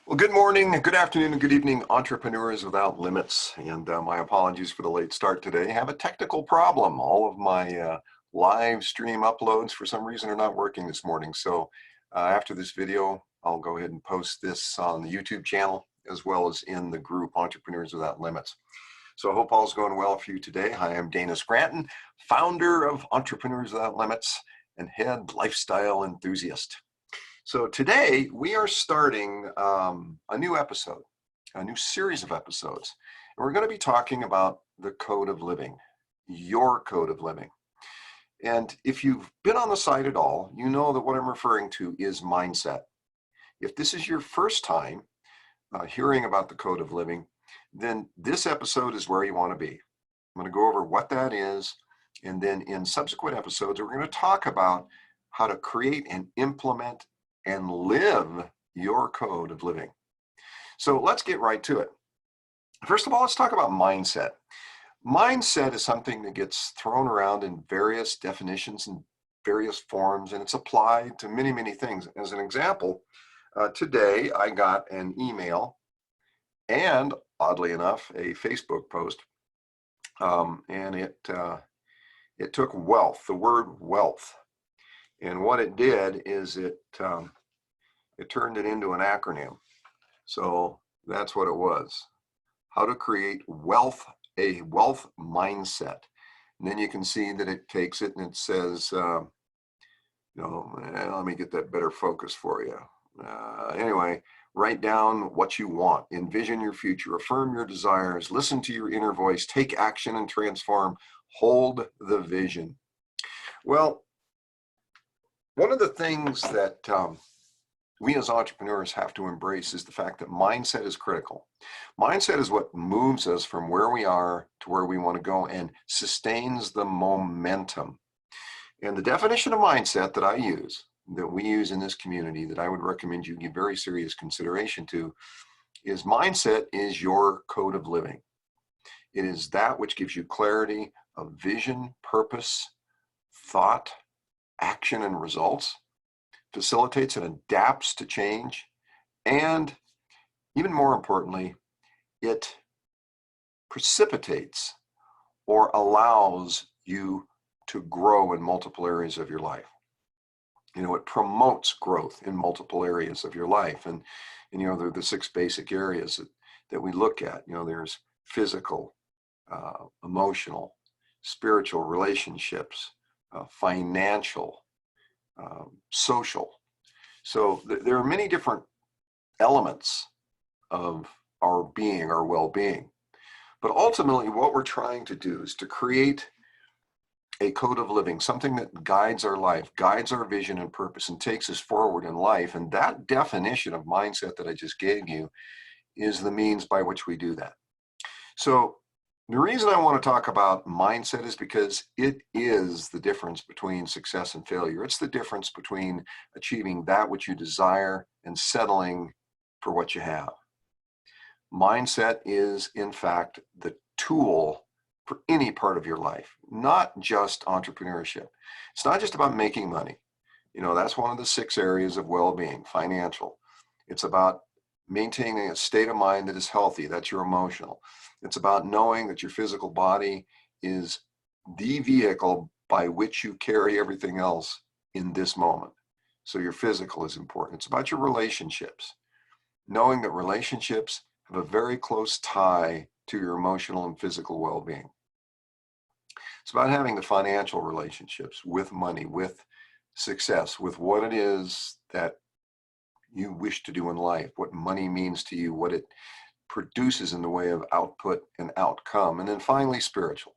Well, good morning, good afternoon, and good evening, entrepreneurs without limits. And my apologies for the late start today. I have a technical problem. All of my live stream uploads for some reason are not working this morning. So after this video, I'll go ahead and post this on the YouTube channel as well as in the group Entrepreneurs Without Limits. So I hope all's going well for you today. Hi, I'm Dana Scranton, founder of Entrepreneurs Without Limits and head lifestyle enthusiast. So today we are starting a new episode, a new series of episodes. And we're going to be talking about the code of living, your code of living. And if you've been on the site at all, you know that what I'm referring to is mindset. If this is your first time hearing about the code of living, then this episode is where you want to be. I'm going to go over what that is. And then in subsequent episodes, we're going to talk about how to create and implement and live your code of living. So let's get right to it. First of all, let's talk about mindset. Mindset is something that gets thrown around in various definitions and various forms, and it's applied to many, many things. As an example, today I got an email and, oddly enough, a Facebook post, and it took wealth, the word wealth. And what it did is it turned it into an acronym. So that's what it was. How to create wealth, a wealth mindset. And then you can see that it takes it and it says, let me get that better focus for you. Anyway, write down what you want, envision your future, affirm your desires, listen to your inner voice, take action and transform, hold the vision. Well, one of the things that we as entrepreneurs have to embrace is the fact that mindset is critical. Mindset is what moves us from where we are to where we want to go and sustains the momentum. And the definition of mindset that I use, that we use in this community, that I would recommend you give very serious consideration to, is mindset is your code of living. It is that which gives you clarity of vision, purpose, thought, action, and results, facilitates and adapts to change, and even more importantly, it precipitates or allows you to grow in multiple areas of your life. It promotes growth in multiple areas of your life. And there are the 6 basic areas that we look at. There's physical, emotional, spiritual, relationships, financial, social. So there are many different elements of our being, our well-being. But ultimately, what we're trying to do is to create a code of living, something that guides our life, guides our vision and purpose, and takes us forward in life. And that definition of mindset that I just gave you is the means by which we do that. So the reason I want to talk about mindset is because it is the difference between success and failure. It's the difference between achieving that which you desire and settling for what you have. Mindset is, in fact, the tool for any part of your life, not just entrepreneurship. It's not just about making money. That's one of the 6 areas of well-being, financial. It's about maintaining a state of mind that is healthy. That's your emotional. It's about knowing that your physical body is the vehicle by which you carry everything else in this moment. So your physical is important. It's about your relationships, knowing that relationships have a very close tie to your emotional and physical well-being. It's about having the financial relationships with money, with success, with what it is that you wish to do in life, what money means to you, what it produces in the way of output and outcome. And then finally, spiritual.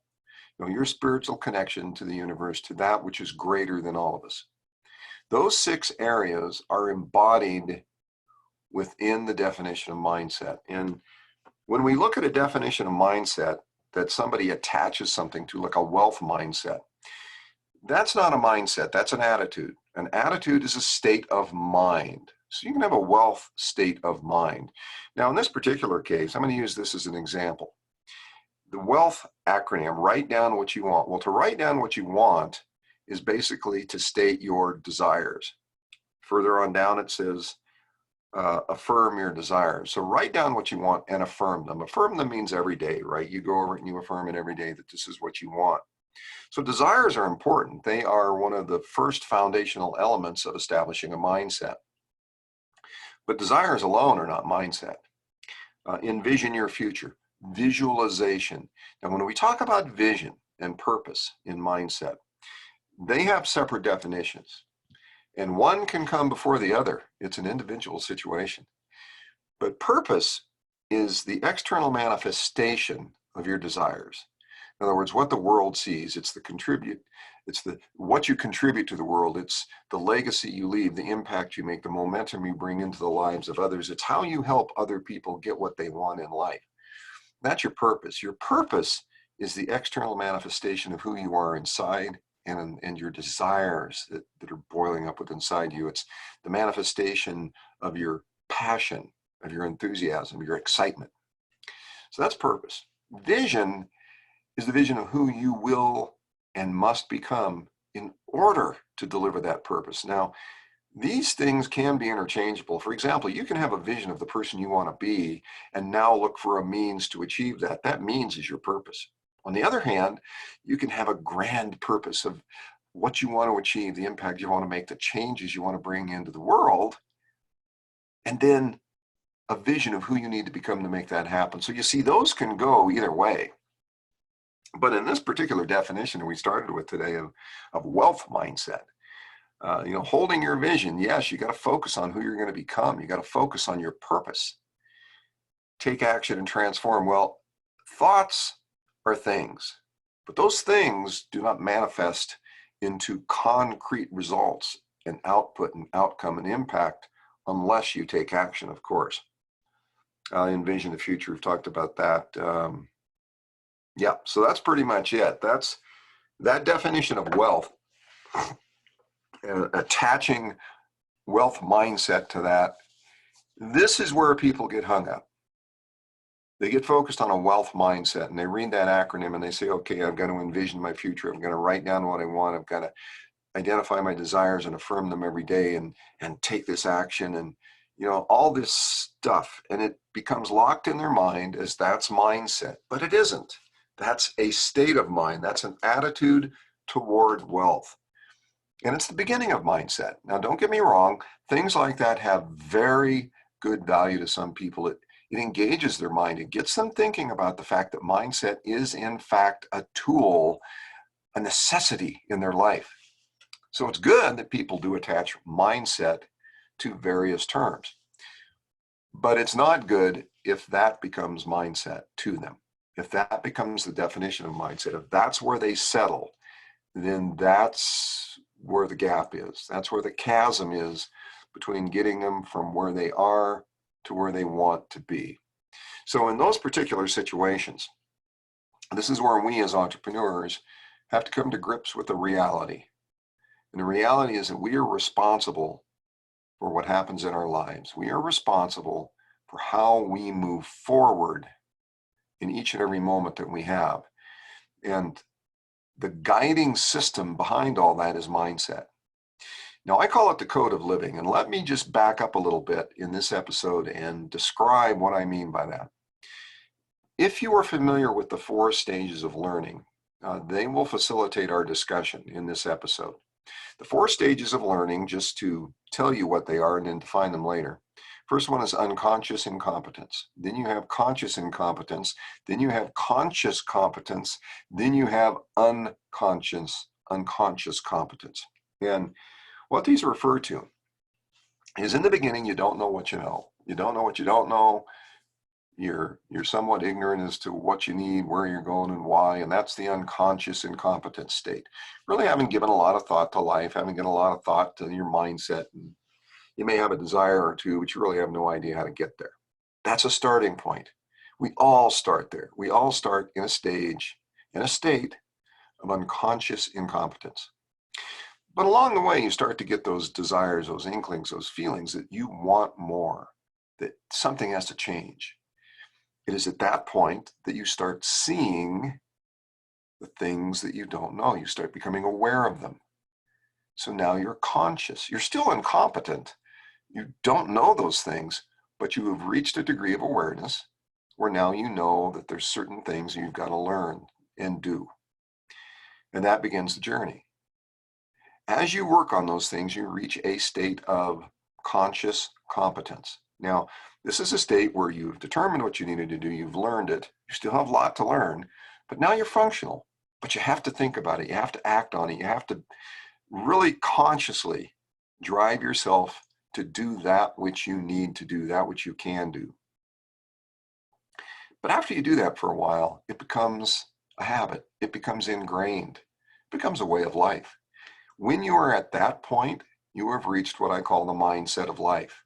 Your spiritual connection to the universe, to that which is greater than all of us. Those 6 areas are embodied within the definition of mindset. And when we look at a definition of mindset that somebody attaches something to, like a wealth mindset, that's not a mindset, that's an attitude. An attitude is a state of mind. So you can have a wealth state of mind. Now, in this particular case, I'm going to use this as an example. The wealth acronym, write down what you want. Well, to write down what you want is basically to state your desires. Further on down, it says, affirm your desires. So write down what you want and affirm them. Affirm them means every day, right? You go over it and you affirm it every day that this is what you want. So desires are important. They are one of the first foundational elements of establishing a mindset. But desires alone are not mindset. Envision your future. Visualization. Now, when we talk about vision and purpose in mindset, they have separate definitions. And one can come before the other. It's an individual situation. But purpose is the external manifestation of your desires. In other words, what the world sees, it's what you contribute to the world, it's the legacy you leave, the impact you make, the momentum you bring into the lives of others. It's how you help other people get what they want in life. That's your purpose. Your purpose is the external manifestation of who you are inside and your desires that are boiling up within inside you. It's the manifestation of your passion, of your enthusiasm, your excitement. So that's purpose. Vision is the vision of who you will and must become in order to deliver that purpose. Now, these things can be interchangeable. For example, you can have a vision of the person you want to be and now look for a means to achieve that. That means is your purpose. On the other hand, you can have a grand purpose of what you want to achieve, the impact you want to make, the changes you want to bring into the world, and then a vision of who you need to become to make that happen. So you see, those can go either way. But in this particular definition we started with today of wealth mindset, holding your vision, yes, you got to focus on who you're going to become. You got to focus on your purpose. Take action and transform. Well, thoughts are things, but those things do not manifest into concrete results and output and outcome and impact unless you take action, of course. Envision the future. We've talked about that. Yeah, so that's pretty much it. That's that definition of wealth, attaching wealth mindset to that. This is where people get hung up. They get focused on a wealth mindset and they read that acronym and they say, okay, I've got to envision my future. I'm going to write down what I want. I've got to identify my desires and affirm them every day and take this action and, all this stuff. And it becomes locked in their mind as that's mindset, but it isn't. That's a state of mind. That's an attitude toward wealth. And it's the beginning of mindset. Now, don't get me wrong. Things like that have very good value to some people. It engages their mind. It gets them thinking about the fact that mindset is, in fact, a tool, a necessity in their life. So it's good that people do attach mindset to various terms. But it's not good if that becomes mindset to them. If that becomes the definition of mindset, if that's where they settle, then that's where the gap is. That's where the chasm is between getting them from where they are to where they want to be. So in those particular situations, this is where we as entrepreneurs have to come to grips with the reality. And the reality is that we are responsible for what happens in our lives. We are responsible for how we move forward in each and every moment that we have. And the guiding system behind all that is mindset. Now, I call it the code of living. And let me just back up a little bit in this episode and describe what I mean by that. If you are familiar with the 4 stages of learning, they will facilitate our discussion in this episode. The 4 stages of learning, just to tell you what they are and then define them later. First one is unconscious incompetence. Then you have conscious incompetence. Then you have conscious competence. Then you have unconscious competence. And what these refer to is in the beginning, you don't know what you know. You don't know what you don't know. You're somewhat ignorant as to what you need, where you're going and why, and that's the unconscious incompetence state. Really haven't given a lot of thought to life, haven't given a lot of thought to your mindset. And you may have a desire or two, but you really have no idea how to get there. That's a starting point. We all start there. We all start in a state of unconscious incompetence. But along the way, you start to get those desires, those inklings, those feelings that you want more, that something has to change. It is at that point that you start seeing the things that you don't know. You start becoming aware of them. So now you're conscious. You're still incompetent. You don't know those things, but you have reached a degree of awareness where now you know that there's certain things you've got to learn and do. And that begins the journey. As you work on those things, you reach a state of conscious competence. Now, this is a state where you've determined what you needed to do, you've learned it, you still have a lot to learn, but now you're functional. But you have to think about it, you have to act on it, you have to really consciously drive yourself to do that which you need to do, that which you can do. But after you do that for a while, it becomes a habit, it becomes ingrained, it becomes a way of life. When you are at that point, you have reached what I call the mindset of life.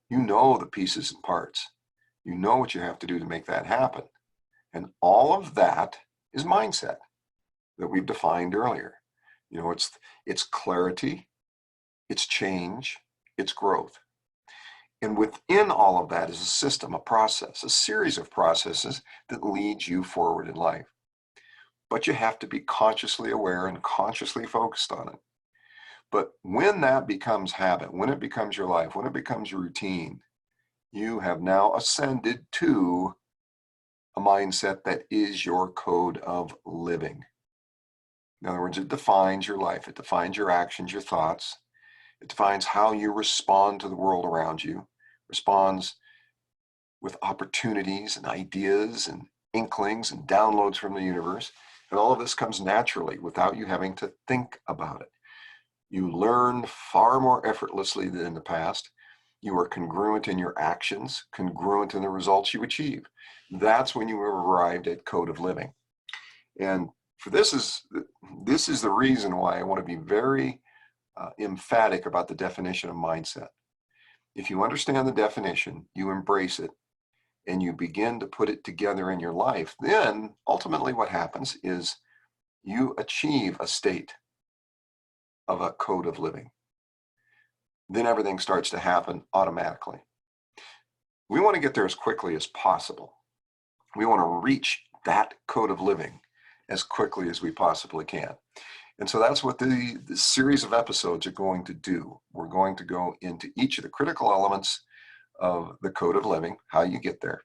You know the pieces and parts. You know what you have to do to make that happen. And all of that is mindset that we've defined earlier. You know, it's clarity, it's change, it's growth. And within all of that is a system, a process, a series of processes that leads you forward in life. But you have to be consciously aware and consciously focused on it. But when that becomes habit, when it becomes your life, when it becomes routine, you have now ascended to a mindset that is your code of living. In other words, it defines your life, it defines your actions, your thoughts, it defines how you respond to the world around you, responds with opportunities and ideas and inklings and downloads from the universe. And all of this comes naturally without you having to think about it. You learn far more effortlessly than in the past. You are congruent in your actions, congruent in the results you achieve. That's when you have arrived at code of living. And for this is the reason why I want to be very emphatic about the definition of mindset. If you understand the definition, you embrace it, and you begin to put it together in your life, then ultimately what happens is you achieve a state of a code of living. Then everything starts to happen automatically. We want to get there as quickly as possible. We want to reach that code of living as quickly as we possibly can. And so that's what the series of episodes are going to do. We're going to go into each of the critical elements of the code of living, how you get there.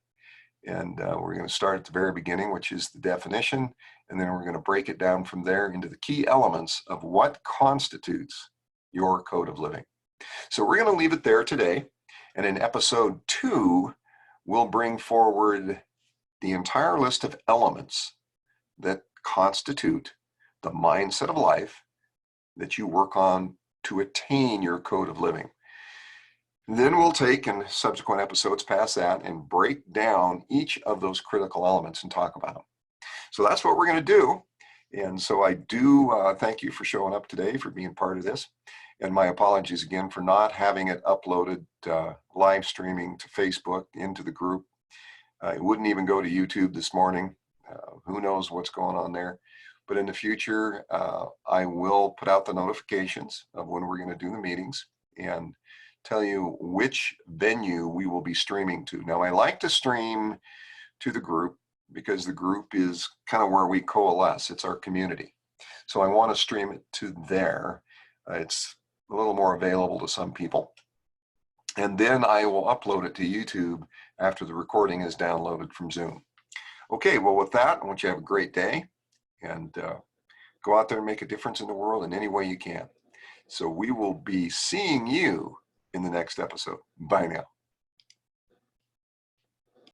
And we're going to start at the very beginning, which is the definition, and then we're going to break it down from there into the key elements of what constitutes your code of living. So we're going to leave it there today, and in episode 2, we'll bring forward the entire list of elements that constitute the mindset of life that you work on to attain your code of living. Then we'll take, in subsequent episodes past that, and break down each of those critical elements and talk about them. So that's what we're going to do. And so I do thank you for showing up today, for being part of this. And my apologies again for not having it uploaded, live streaming to Facebook, into the group. It wouldn't even go to YouTube this morning. Who knows what's going on there. But in the future, I will put out the notifications of when we're going to do the meetings and tell you which venue we will be streaming to. Now, I like to stream to the group because the group is kind of where we coalesce. It's our community. So I want to stream it to there. It's a little more available to some people. And then I will upload it to YouTube after the recording is downloaded from Zoom. Okay, well, with that, I want you to have a great day, and go out there and make a difference in the world in any way you can. So we will be seeing you in the next episode. Bye now.